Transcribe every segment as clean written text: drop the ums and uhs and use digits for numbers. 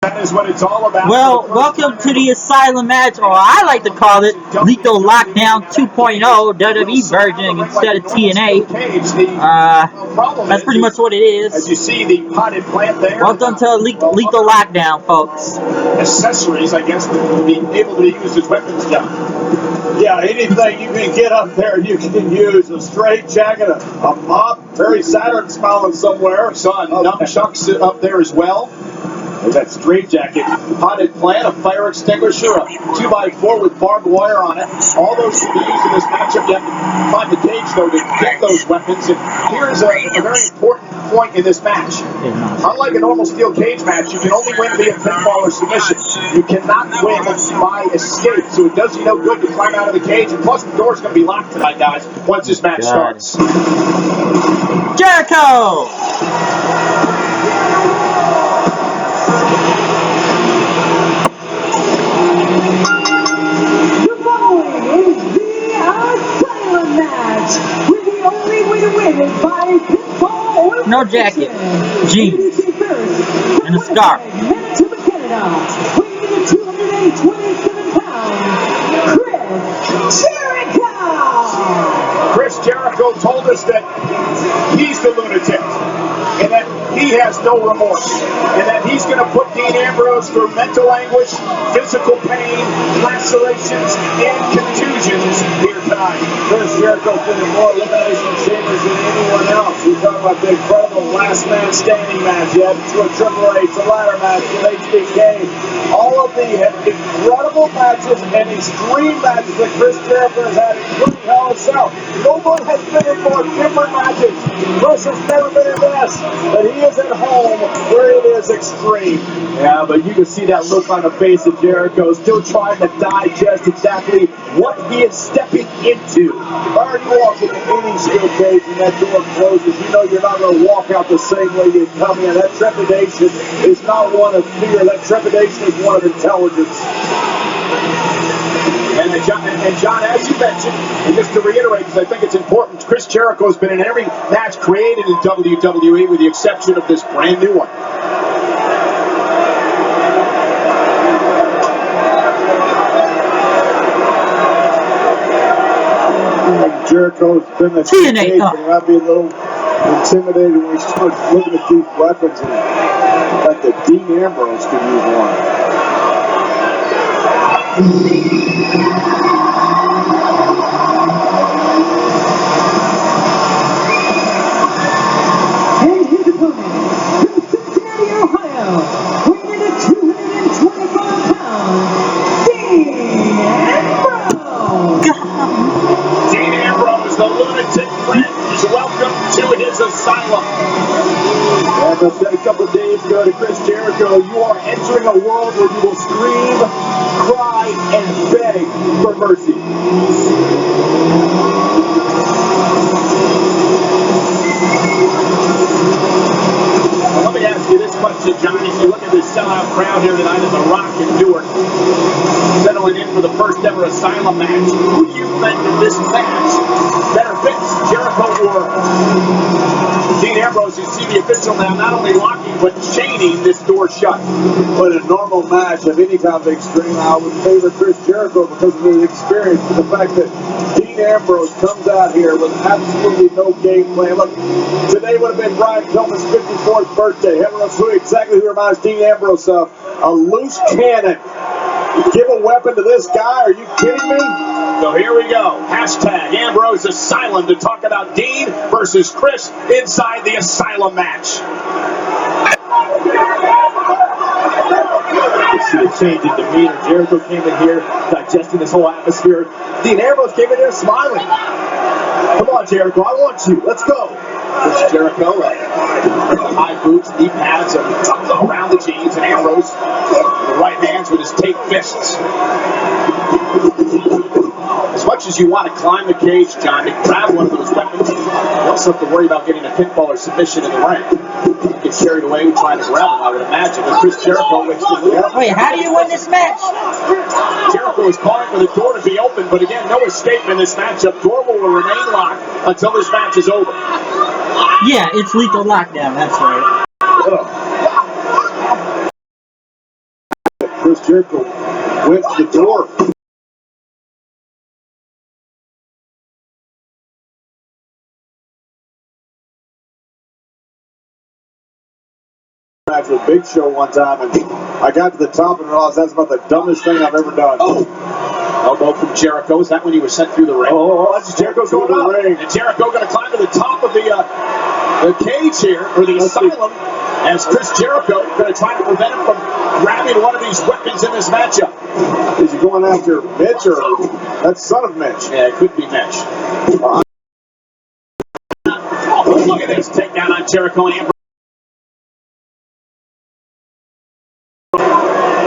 That is what it's all about. Well, welcome to the Asylum match, or I like to call it Lethal Lockdown 2.0 WWE version instead of TNA. That's pretty much what it is. As you see the potted plant there. Welcome to Lethal Lockdown, folks. Accessories, I guess, to be able to be used as weapons, John. Yeah, anything you can get up there, you can use. A straight jacket, a mop, Barry Saturn smiling somewhere. Saw nunchucks up there as well. There's that straight jacket, potted plant, a fire extinguisher, a 2x4 with barbed wire on it. All those can be used in this matchup. You have to find the cage, though, to get those weapons. And here's a very important point in this match. Unlike a normal steel cage match, you can only win via pinfall or submission. You cannot win by escape. So it does you no good to climb out of the cage. And plus, the door's going to be locked tonight, guys, once this match starts. Jericho! No jacket, jeans, and a scarf. Manitoba, Canada, weighing in at 227 pounds, Chris Jericho! Chris Jericho told us that he's the lunatic, and that he has no remorse, and that he's going to put Dean Ambrose through mental anguish, physical pain, lacerations, and contusions here tonight. Chris Jericho's been in more elimination chambers than anyone else. We're talking about the incredible last man standing match. You had a Triple H, a ladder match, an HBK. All of the incredible matches and extreme matches that Chris Jericho has had, including Hell in a Cell. No one has been in more different matches. Chris has never been in this, but he is at home where it is extreme. Yeah, but you can see that look on the face of Jericho, still trying to digest exactly what he is stepping into. Why are you walking in any steel cage and that door closes? You know you're not going to walk out the same way you come in. That trepidation is not one of fear. That trepidation is one of intelligence. And John, as you mentioned, and just to reiterate, because I think it's important, Chris Jericho has been in every match created in WWE with the exception of this brand new one. Jericho's been a TNA. He might be a little intimidated when he starts looking at these weapons. And in fact, that Dean Ambrose could use one. And his opponent, from Cincinnati, Ohio, weighing in at 225 pounds, Dean Ambrose! Dean Ambrose, the lunatic prince, welcome to his asylum. As I said a couple of days ago to Chris Jericho, you are entering a world where you will scream, cry, and beg for mercy. Well, let me ask you this question, John. As you look at this sellout crowd here tonight at The Rock in Newark, settling in for the first ever Asylum match, who do you think in this match better fits, Jericho or Dean Ambrose? You see the official now not only locking but chaining this door shut. But in a normal match of any kind of extreme, I would favor Chris Jericho because of his experience, and the fact that Dean Ambrose comes out here with absolutely no game plan. Look, today would have been Brian Pillman's 54th birthday. Heaven knows who reminds Dean Ambrose of a loose cannon. You give a weapon to this guy? Are you kidding me? So here we go. Hashtag Ambrose Asylum to talk about Dean versus Chris inside the Asylum match. You see a change in demeanor. Jericho came in here digesting this whole atmosphere. Dean Ambrose came in here smiling. Come on, Jericho, I want you. Let's go. Chris Jericho, high boots, deep pads around the jeans, and Ambrose, the right hands with his taped fists. As much as you want to climb the cage, John, to grab one of those weapons, you also have to worry about getting a pinfall or submission in the ring. You get carried away with trying to grab them, I would imagine. But Chris Jericho makes the move. Wait, how do you win this match? Jericho is calling for the door to be open, but again, no escape in this matchup. Door will remain locked until this match is over. Yeah, it's Lethal Lockdown, that's right. Chris Jericho went to the door. With Big Show one time, and I got to the top and realized that's about the dumbest thing I've ever done. Oh! Elbow from Jericho. Is that when he was sent through the ring? Oh, that's Jericho's going up. And Jericho going to climb to the top of the cage here, or the Asylum, as Chris Jericho going to try to prevent him from grabbing one of these weapons in this matchup. Is he going after Mitch, or that's son of Mitch? Yeah, it could be Mitch. Oh, look at this takedown on Jericho and Ambrose.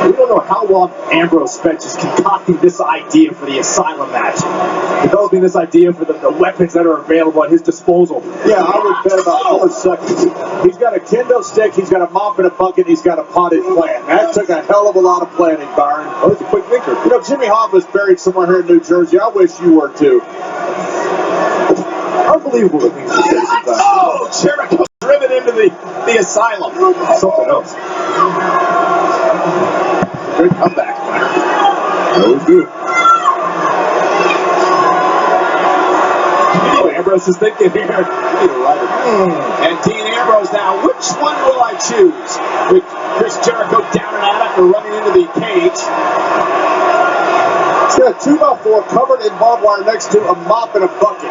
We don't know how long Ambrose spent just concocting this idea for the Asylum match. Developing this idea for the weapons that are available at his disposal. Yeah, I would bet about 4 seconds. He's got a kendo stick, he's got a mop and a bucket, he's got a potted plant. That took a hell of a lot of planning, Byron. Oh, he's a quick thinker. You know, Jimmy Hoffa's buried somewhere here in New Jersey. I wish you were too. Unbelievable the things he says sometimes. Oh, Jericho driven into the Asylum. Something else. Good comeback. That was good. Ambrose is thinking here. And Dean Ambrose now, which one will I choose? With Chris Jericho down and out after running into the cage. He's got a 2x4 covered in barbed wire next to a mop and a bucket.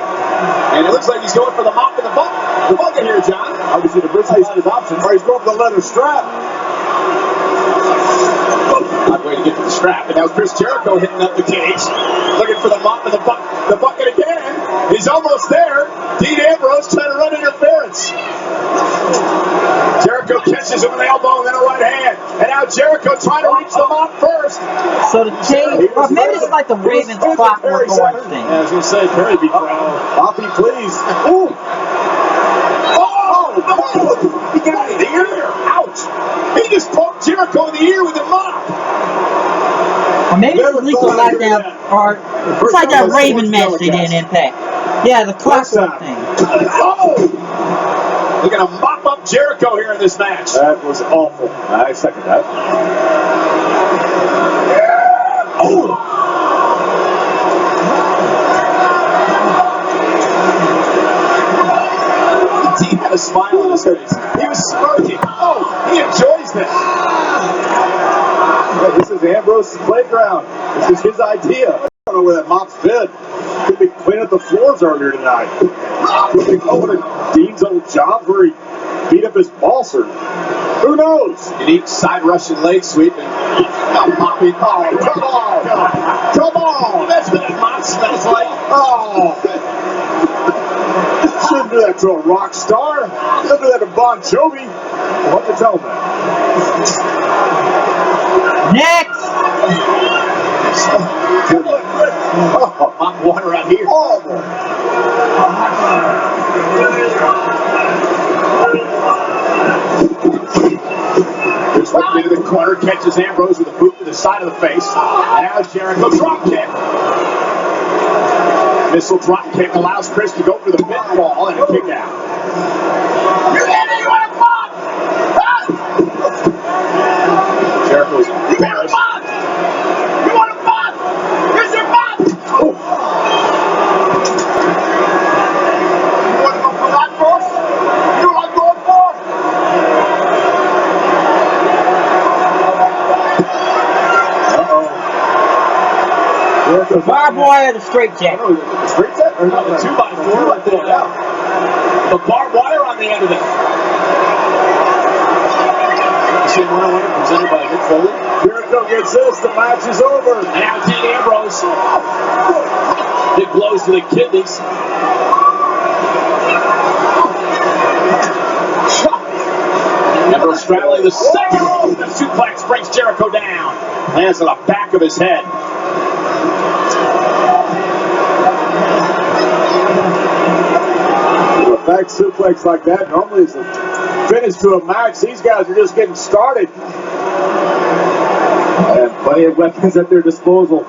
And it looks like he's going for the mop and the bucket here, John. Obviously, the Brisbane his options. Or he's going for the leather strap. Odd way to get to the strap. And now Chris Jericho hitting up the cage. Looking for the mop and the bucket again. He's almost there. Dean Ambrose trying to run interference. Jericho catches him with an elbow and then a right hand. And now Jericho trying to reach the mop first. So the cage, or maybe it's like the Ravens Clockwork Orange thing. Yeah, I was going to say, Perry be proud. Poppy, please. Ooh. Oh! He got it in the ear. Ouch. He just poked Jericho in the ear with a mop. Or maybe it's Lethal Lockdown, or it's like that Raven match they did in Impact. Yeah, the Clockwork thing. Oh! They're going to mop up Jericho here in this match. That was awful. I second that. Oh! He had a smile on his face. He was smirking. Oh, he enjoys this. Yeah, this is Ambrose's playground. This is his idea. I don't know where that mop's been. Could be cleaning up the floors earlier tonight. Could be over to Dean's old job where he beat up his boss, or who knows? And each side Russian leg sweep and mopping. Oh, come on! Come on! That's what that mop smells like. Oh! Shouldn't do that to a rock star. Don't do that to Bon Jovi. We'll have to tell him that. Next! Oh, hot water out here. Horrible. There's looking into the corner, catches Ambrose with a boot to the side of the face. And now Jericho drop kick. Missile drop kick allows Chris to go for the pinfall and a kick out. You want a pop? Jericho's embarrassed. You want a pop? Here's your pop! Oh. You want to go for that first? You know what I'm going for? The barbed wire, the straight jack. The straight set? Or No, the 2x4. The barbed wire on the end of it. See one winner presented by Mick Foley. Jericho gets this. The match is over. And now Dean Ambrose. Big blows to the kidneys. Ambrose straddling the second rope. The suplex brings Jericho down. Lands on the back of his head. A back suplex like that normally is a finish to a match. These guys are just getting started. And plenty of weapons at their disposal.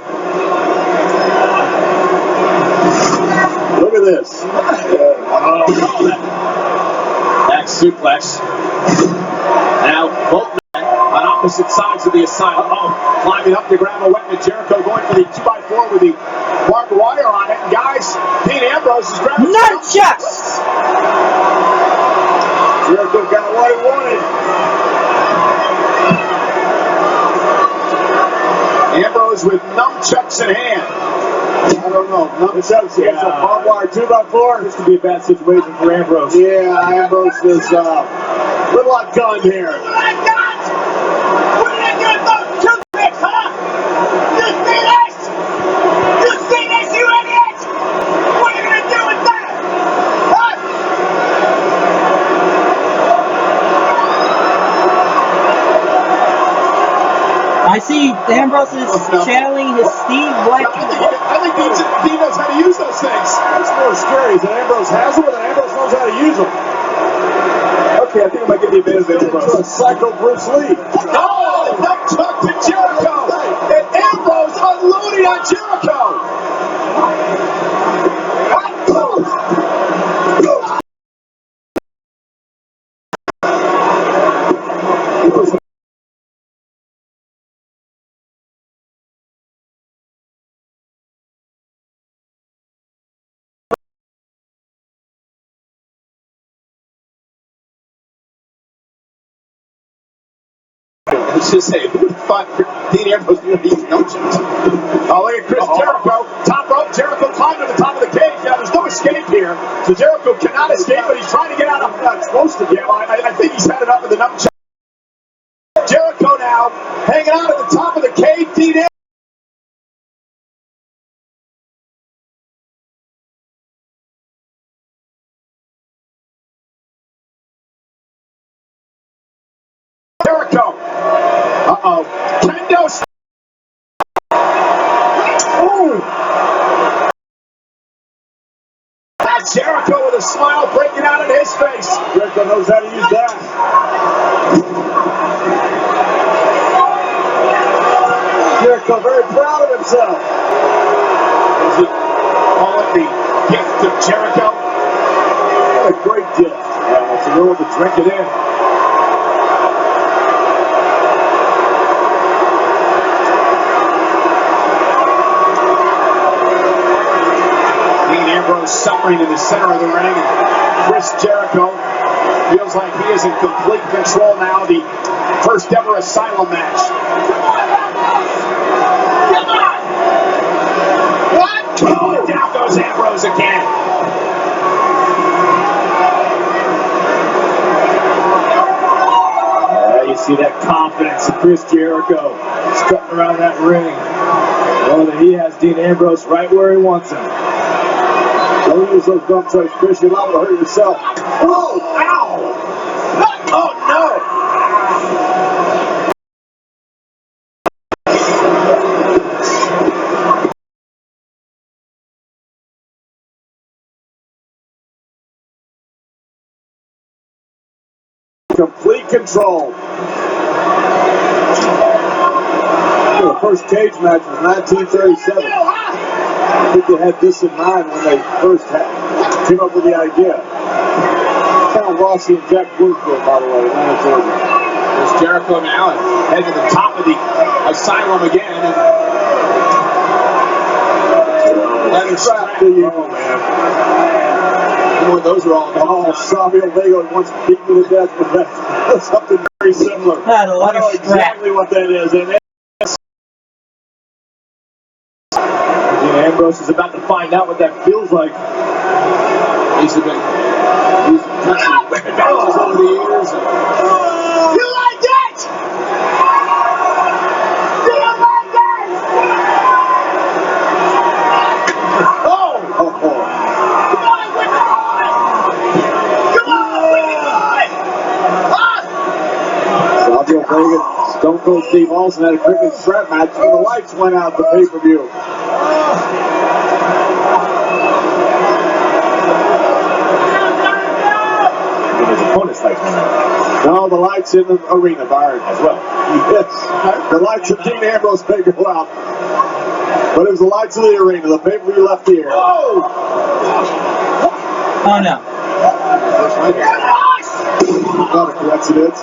Look at this. Oh, that suplex. Now both men on opposite sides of the Asylum. Climbing up to grab a weapon. Jericho going for the 2x4 with the barbed wire on it. And guys, Dean Ambrose is grabbing nunchucks! Jericho got what he wanted. Ambrose with nunchucks in hand. I don't know. Nunchucks against a barbed wire 2x4. This could be a bad situation for Ambrose. Yeah, Ambrose is a little outgunned here. What I got? What are they doing with those toothpicks, huh? You see this? You see this, you idiot? What are you gonna do with that? Huh? I see Ambrose is channeling his Steve Black. I think Dean knows how to use those things. That's more scary. Is that Ambrose has them or that Ambrose knows how to use them? Okay, I think I might get the advantage of Ambrose. Psycho Bruce Lee. Oh, nunchuck to Jericho. And Ambrose unloading on Jericho. Let's just say, who would have thought Dean Ambrose knew how to use nunchucks? Oh, look at Chris Jericho. Top rope. Jericho climbed to the top of the cage. Now, there's no escape here. So Jericho cannot escape, but he's trying to get out. I'm not supposed to get. I think he's had enough of the nunchuck. Jericho now hanging out at the top of the cage. Dean Ambrose. Jericho. Uh-oh. Kendo. Ooh. Jericho with a smile breaking out in his face. Jericho knows how to use that. Jericho very proud of himself. Does he call it the gift of Jericho? What a great gift. Yeah, it's a little to drink it in. Suffering in the center of the ring, and Chris Jericho feels like he is in complete control now. The first ever Asylum match. Come on! What? Oh, down goes Ambrose again. You see that confidence in Chris Jericho strutting around that ring. Know that he has Dean Ambrose right where he wants him. Don't use those dump trucks, Chris. You're liable to hurt yourself. Oh, ow! Oh, no! Complete control. The first cage match was 1937. I think they had this in mind when they first came up with the idea. Cal Rossi and Jack Bloomfield, by the way, Atlanta, Georgia. There's Jericho now and heading to the top of the Asylum again. And leather strap. Oh, man. You know what those are all about? Oh, Savio Vega once beat me to death with that. Something very similar. That I leather know strap. exactly what that is. And Ambrose is about to find out what that feels like. He's been touching battles over the years. You like it? Do you like it? oh. Come on, Wicked Boy! Come on, Wicked Boy! Huh? Savio Vega, Stone Cold Steve Austin had a cricket strap match when the lights went out the pay-per-view. His opponent's lights went out. No, the lights in the arena, Byron, As well. Yes, the lights of Dean Ambrose may go out. But it was the lights of the arena, the pay-per-view left here. Oh! Oh no. Not a coincidence.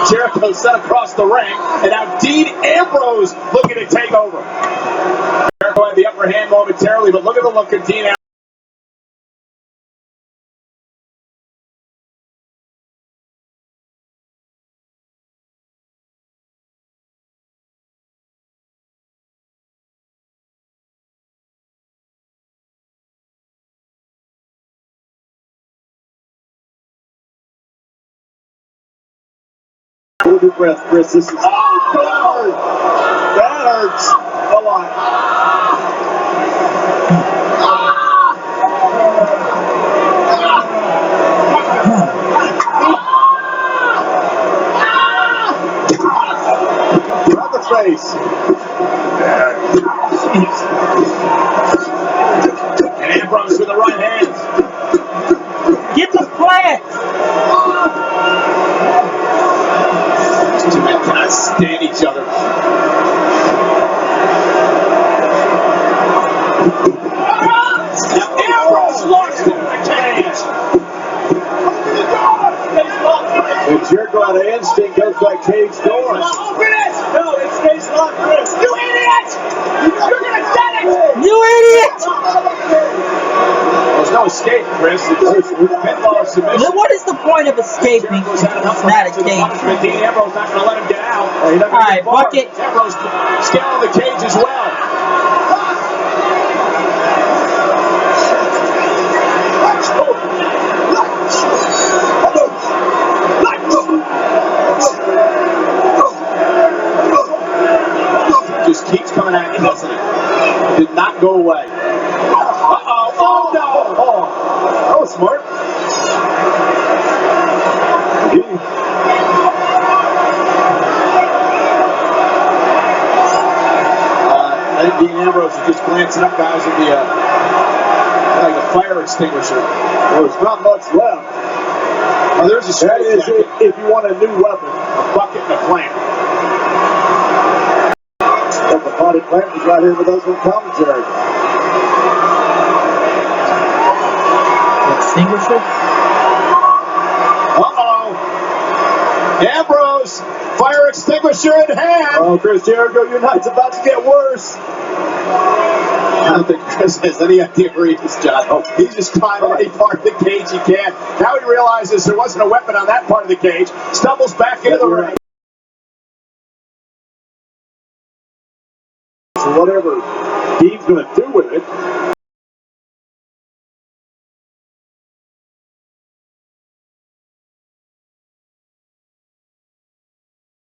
Jericho set across the ring, and now Dean Ambrose looking to take over. Jericho had the upper hand momentarily, but look at the look of Dean Ambrose. Hold your breath, Chris. This is hard. That hurts a lot. Right the face. And Ambrose with the right hands. Get the plant! These two men cannot stand each other. Now Ambrose launched into the cage. And Jericho out of instinct goes by cage doors. Open it! No, it stays locked, Chris. You idiot! You're gonna get it! You idiot! There's no escape, Chris. It's pinfall or submission. Then what is the point of escaping if it's not a cage? Dean Ambrose not going to let him get out. Alright, bucket. Ambrose scaling the cage as well. Just keeps coming at you, doesn't it? Did not go away. Uh-oh. Oh, no. Oh, that was smart. I think Dean Ambrose is just glancing up, guys, at the like a fire extinguisher. Well, there's not much left. Oh, there's a That is jacket. if you want a new weapon. A bucket and a plant. But the body plant is right here with us on commentary. Extinguisher? Uh-oh. Ambrose, fire extinguisher in hand. Oh, Chris Jericho, your night's about to get worse. I don't think Chris has any idea where he is, John. Oh, he's just climbing any part of the cage he can. Now he realizes there wasn't a weapon on that part of the cage. Stumbles back into the ring. So whatever Dean's going to do with it.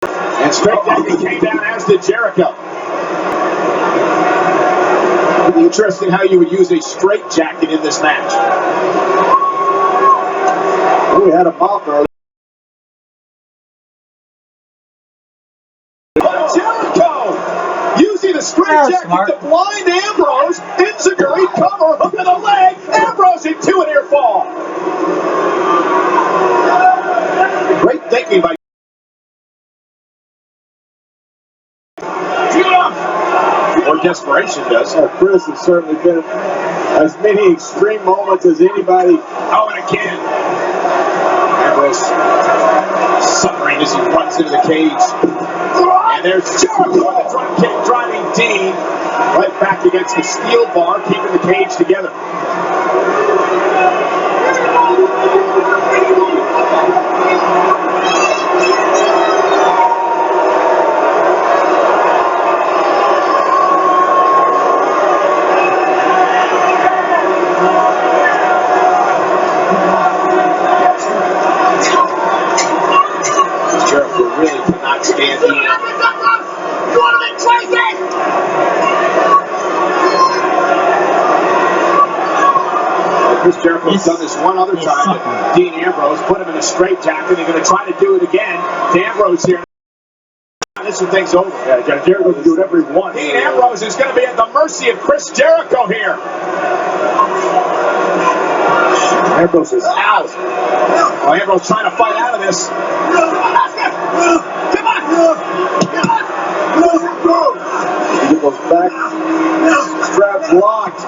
And straight down he came down, as did Jericho. It'd be interesting how you would use a straight jacket in this match. Oh, we had a mop earlier. Jericho using the straight jacket smart. to blind Ambrose. Enziguri cover, hook of the leg. Ambrose into an ear fall. Great thinking by or desperation does. Chris has certainly been as many extreme moments as anybody. Oh, and again. Ambrose suffering as he runs into the cage. And there's Jericho on the front kick, driving Dean right back against the steel bar, keeping the cage together. Jericho really cannot stand Dean. You want to be crazy? Chris Jericho's done this one other time to Dean Ambrose, put him in a straight jacket. They're going to try to do it again to Ambrose here. This one thing's over. Yeah, Jericho can do whatever he wants. Dean Ambrose is going to be at the mercy of Chris Jericho here. Ambrose is Out. Well, Ambrose trying to fight out of this. Come on! He goes back. Straps locked.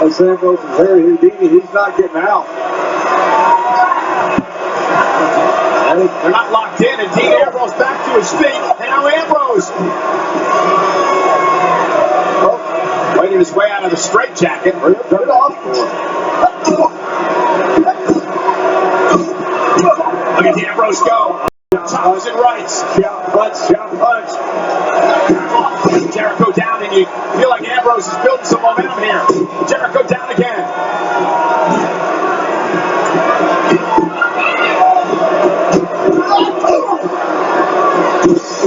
As Ambrose is here, Houdini, he's not getting out. They're not locked in, and Dean Ambrose back to his feet, and now Ambrose fighting his way out of the straitjacket. Turn it off. Look at Ambrose go. Chops and rights. Jump punch. Jericho down, and you feel like Ambrose is building some momentum here. Jericho down again.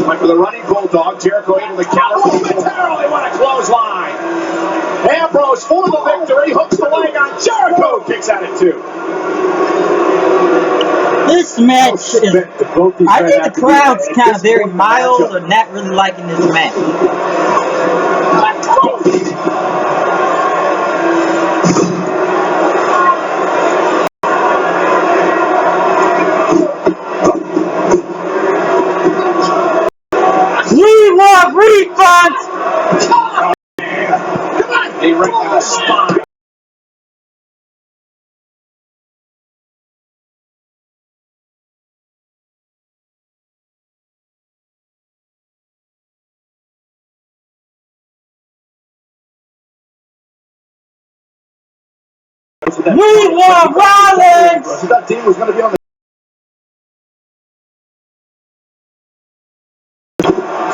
Went for the running bulldog. Jericho able to counter momentarily. What a clothesline. Ambrose for the victory. Hooks the leg on Jericho. Kicks at it too. This match is, I think the crowd's kind of very mild or not really liking this match. We want refunds! Come on! They right to the spine. We want Rollins! So that team was going to be on the.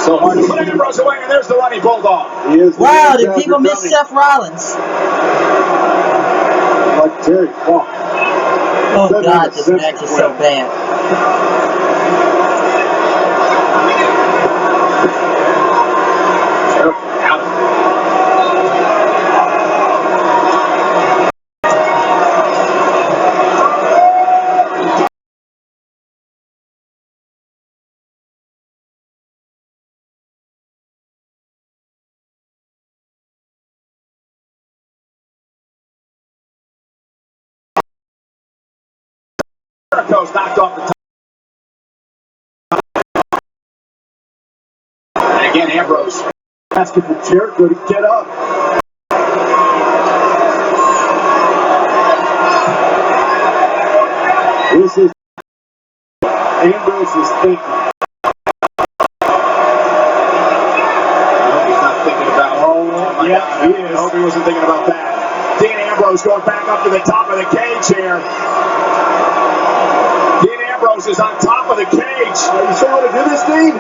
So hard to put Ambrose away, and there's the running bulldog. Wow, did people miss Seth Rollins? Like Terry Funk. Oh God, this match is so bad. Jericho's knocked off the top. And again, Ambrose asking for Jericho to get up. This is Ambrose's thinking. I hope he's not thinking about. He is. I hope he wasn't thinking about that. Dean Ambrose going back up to the top of the cage here. Dean Ambrose is on top of the cage. Are you sure how to do this, Dean?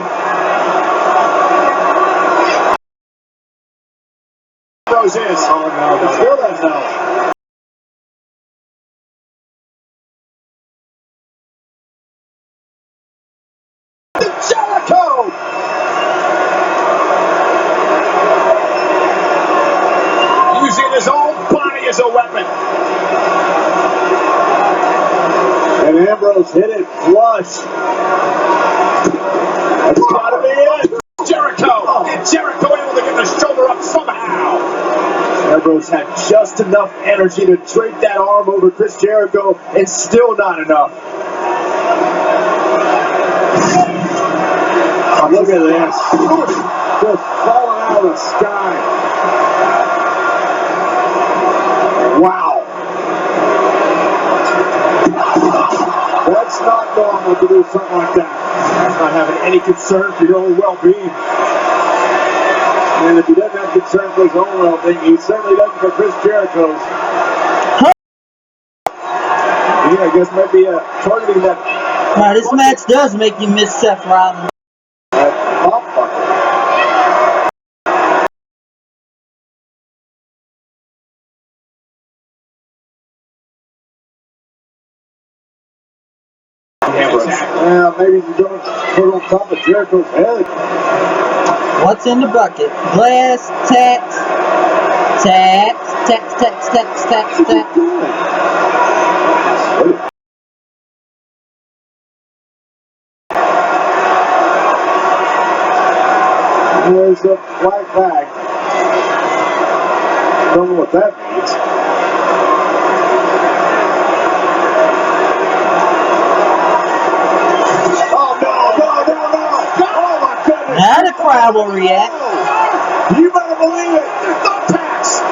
Ambrose is. Oh, no. Still doesn't know. Jericho! Using his own body as a weapon. And Ambrose hit it flush. That's gotta be it. Jericho! And Jericho able to get the shoulder up somehow. Ambrose had just enough energy to drape that arm over Chris Jericho, and still not enough. Oh, look at this. Just falling out of the sky. Wow. That's not normal to do something like that. That's not having any concern for your own well-being. And if he doesn't have concern for his own well-being, he certainly doesn't for Chris Jericho's. Yeah, I guess might be targeting that. Now, this match does make you miss Seth Rollins. Pop bucket. Yeah, maybe he's going to put on top of Jericho's head. What's in the bucket? Glass, tacks, tacks, tacks, tacks, tacks, tacks, tacks. There's a black bag. Don't know what that means. Now the crowd will react. You better believe it. There's no tax.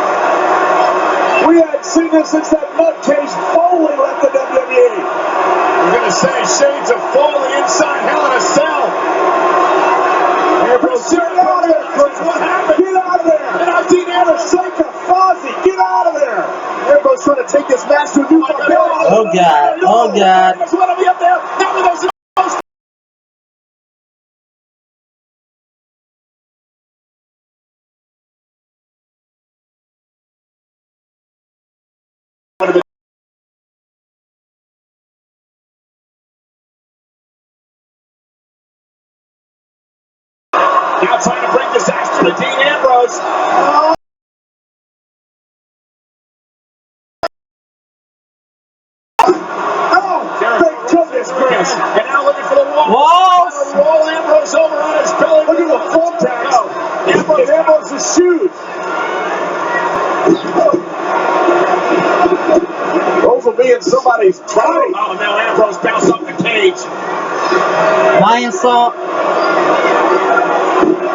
We hadn't seen this since that nutcase Foley left the WWE. We're going to to say, shades of Foley inside Hell in a Cell. Ambrose, get out of there, Chris. What happened? Get out of there. And now Dean Ambrose, Seika, Fozzy, get out of there. Ambrose trying to take this match to a new level. Oh God. Oh God. Let him be up there. Now he goes. Now trying to bring disaster to Dean Ambrose. Thank goodness, Chris. And now looking for the wall. Walls. Roll Ambrose over on his belly. Look at the full tax. Ambrose's shoes. Those will be in somebody's body. Oh, now Ambrose bounced off the cage. Lion Salt.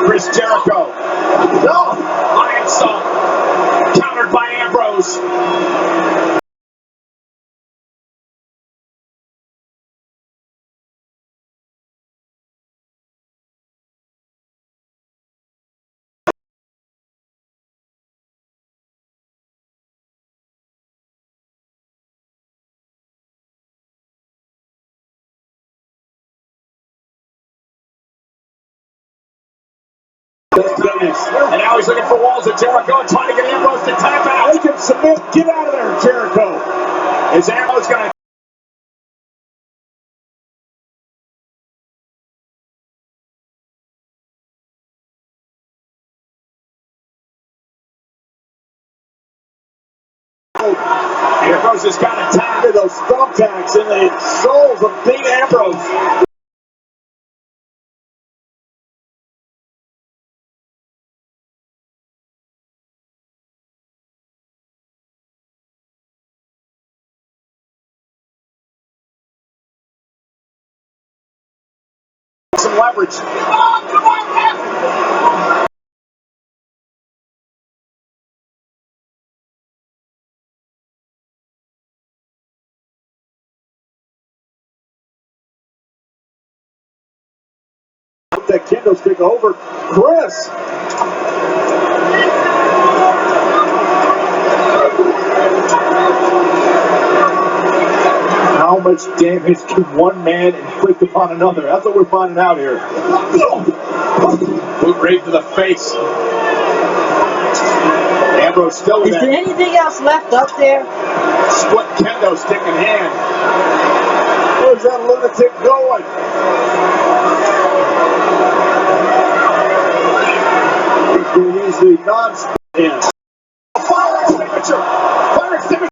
Chris Jericho. No. Lion Salt. Countered by Ambrose. And now he's looking for walls at Jericho and trying to get Ambrose to tap out. Make him submit. Get out of there, Jericho. Is Ambrose going to... Ambrose has got to tap into those thumbtacks in the soles of Dean Ambrose. Some leverage. Come on, man. That kendo stick over Chris. How much damage can one man inflict upon another? That's what we're finding out here. Boot right to the face. Ambrose still with Is there anything else left up there? split kendo stick in hand. Where's that lunatic going? He's going to use the non-spin. Fire extinguisher! Fire extinguisher!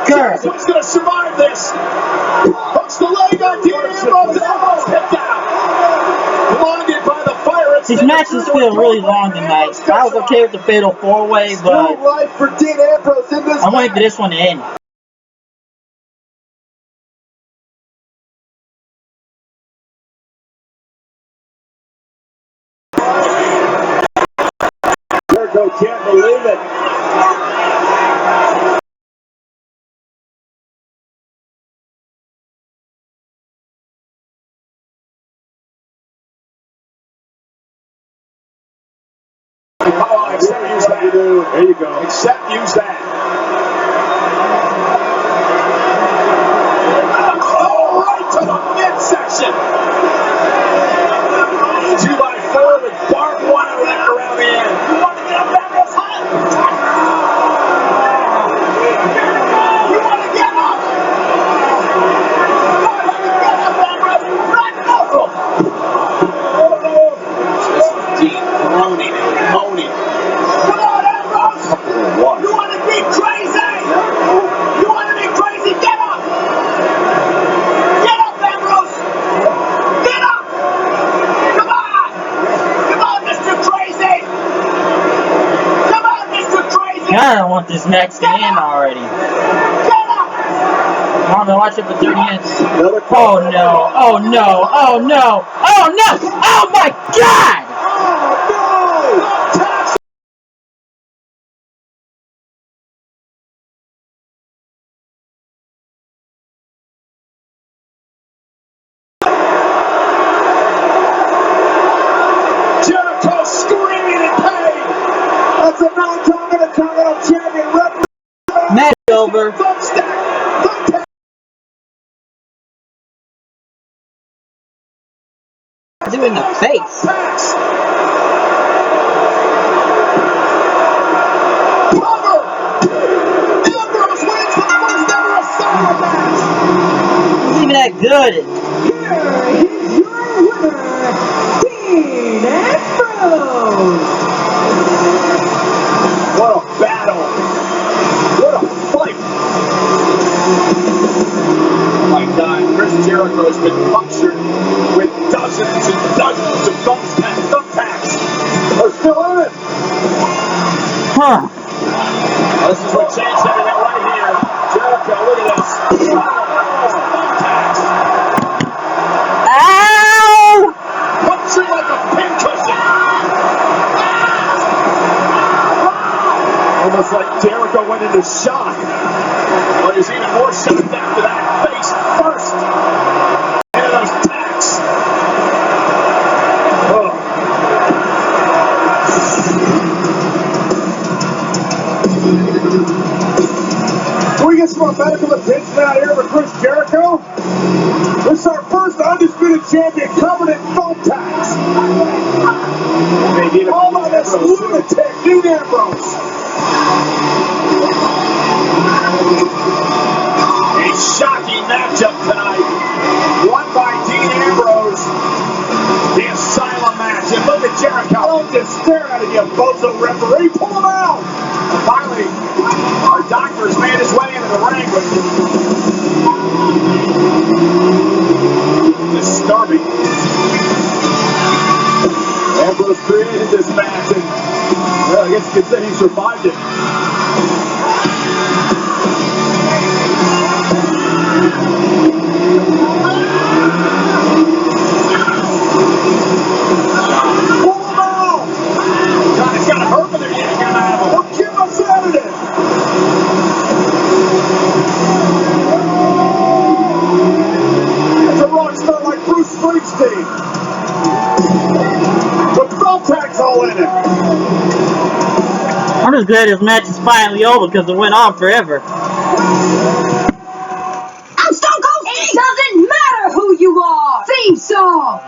Good. He's going to survive this. Hooks the leg on Dean Ambrose and almost hit down. Blinded by the fire extinguisher. These matches feel really long tonight. I was okay with the Fatal 4-Way, but Right for Dean Ambrose in this I wanted this one to end. Jericho can't believe it. Oh, except use that. There you go. Except use that. Oh, right to the midsection. 2x4 with barbed wire wrapped around the end. You want to get up that real hot? You want to get up? Go ahead and get up, Ambrose. Right knuckle. This is deep groaning and moaning. Come on, Ambrose. You want to be crazy? You want to be crazy? Get up. Get up, Ambrose. Get up. Come on. Come on, Mr. Crazy. Come on, Mr. Crazy. I don't want this match to end already. Get up. I'm gonna watch it for 30 minutes. Another Oh no! Oh no! Oh no! Oh no! Oh my God! the non-Intercontinental champion. Match over. Do in the face. Ambrose wins the first ever Asylum match. Wasn't even that good. Here is your winner, Dean Ambrose. What a battle. What a fight. Oh my God, Chris Jericho has been punctured with dozens and dozens of thumbtacks. They're still in it. Huh. This is what changed everything right here. Jericho, look at this. Thumbtacks. Ow! Punctured like a pincushion. Almost like Jericho went into shock. But he's even more shocked after that. Face first. Into those tacks. Oh. Can we get some medical attention out here for Chris Jericho? This is our first undisputed champion covered in thumbtacks. Oh my, this lunatic, Dean Ambrose. A shocking matchup tonight. Won by Dean Ambrose. The Asylum match. And look at Jericho. Don't just stare at it, you bozo referee. Pull him out. And finally, our doctor's made his way into the ring with disturbing. Ambrose created this match, and well, I guess you could say he survived it. Pull him out! God, it's gotta hurt when they're yanking him out of him. Don't give us out of it! It's a rock star like Bruce Springsteen. With thumbtacks all in it. I'm just glad this match is finally over because it went on forever. I'm Stone Cold Steve. It doesn't matter who you are. Theme song.